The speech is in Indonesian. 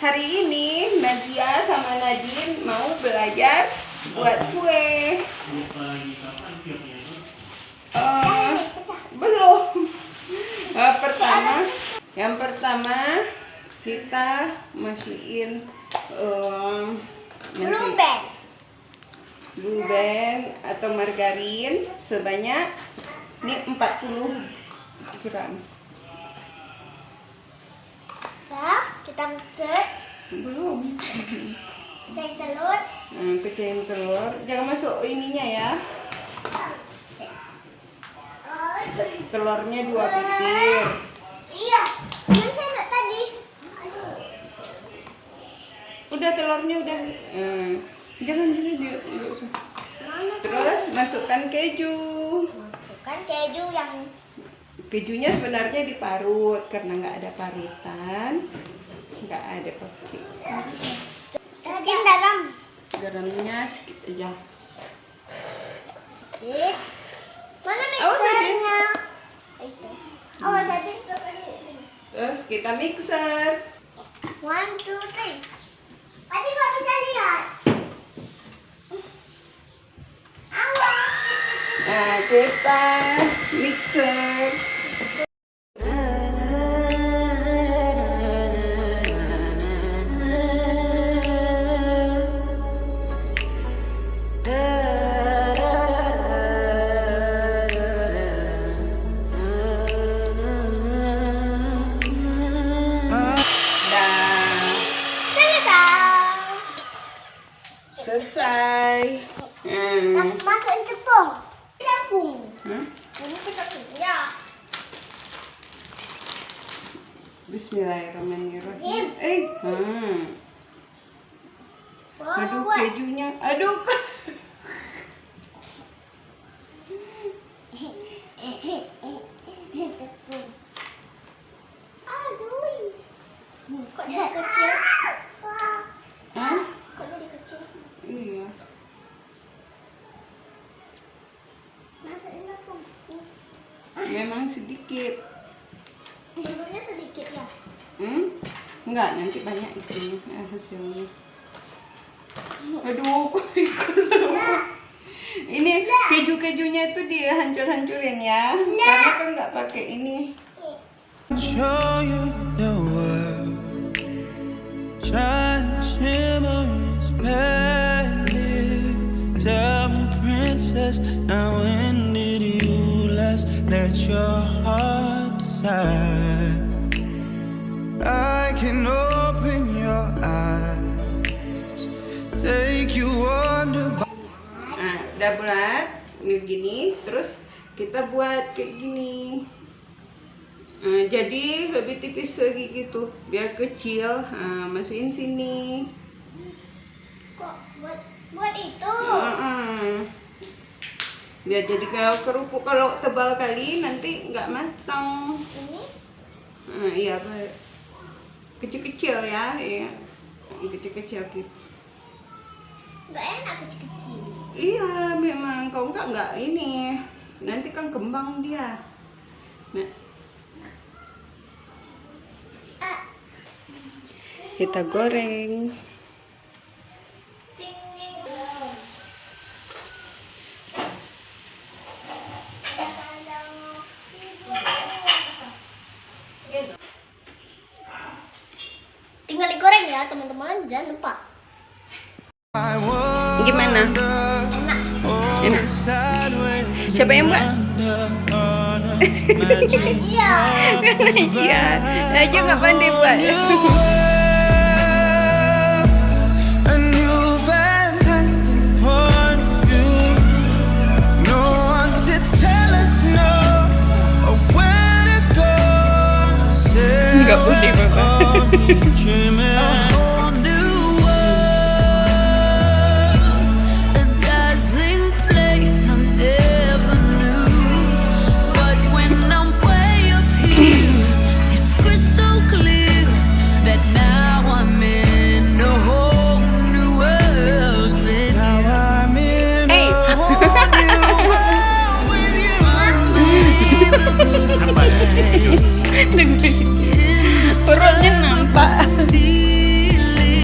Hari ini Nadia sama Nadine mau belajar buat kue. Belum. Yang pertama kita masukin blue band atau margarin sebanyak ini 40 gram. Kita mixer. Belum. Pecahin telur. Pecahin telur. Jangan masuk ininya ya. Telurnya 2 butir. Iya. Yang saya nak tadi. Udah telurnya udah. Jangan dia usah. Terus masukkan keju. Masukkan keju yang Kejunya sebenarnya diparut karena nggak ada parutan, nggak ada pakai. sedikit garam. Garamnya sedikit aja. Sedikit. Mana Awas, mixernya? Itu. Awas Adin. Terus kita mixer. 1, 2, 3. Tadi nggak bisa lihat. Awas. Nah, kita mixer. Selesai. Masukin tepung. Tepung. Ini kita punya. Bismillahirrahmanirrahim. Aduk kejunya. Aduk. Tepung. Aduh. Kok jadi kecil? Hah? Kok jadi kecil? Iya. Masukin tepung. Memang sedikit. Telurnya sedikit ya? Enggak, nanti banyak isinya hasilnya. Aduh, kok ikut semua. Ini keju-kejunya itu dihancur-hancurin ya. Karena kan nggak pakai ini. Show you the world, shine shimmering splendid. Tell me, princess, now when did you last let your heart decide? I can open your eyes, take you under. Nah, udah bulat, ini gini, terus kita buat kayak gini. Jadi lebih tipis lagi gitu, biar kecil. Masukin sini. Kok buat itu? Biar jadi kayak kerupuk. Kalau tebal kali nanti nggak matang. Ini? Iya, kecil-kecil ya, iya, kecil-kecil gitu. Nggak enak kecil-kecil. Iya, memang kalau nggak ini, nanti kan kembang dia. Nah. Kita goreng. Tinggal digoreng ya teman-teman, jangan lupa. Gimana? Enak. Enak. Siapa yang buat? Iya. Iya. Aja nggak pandai buat. Nggak boleh, Bapak. Perutnya nampak.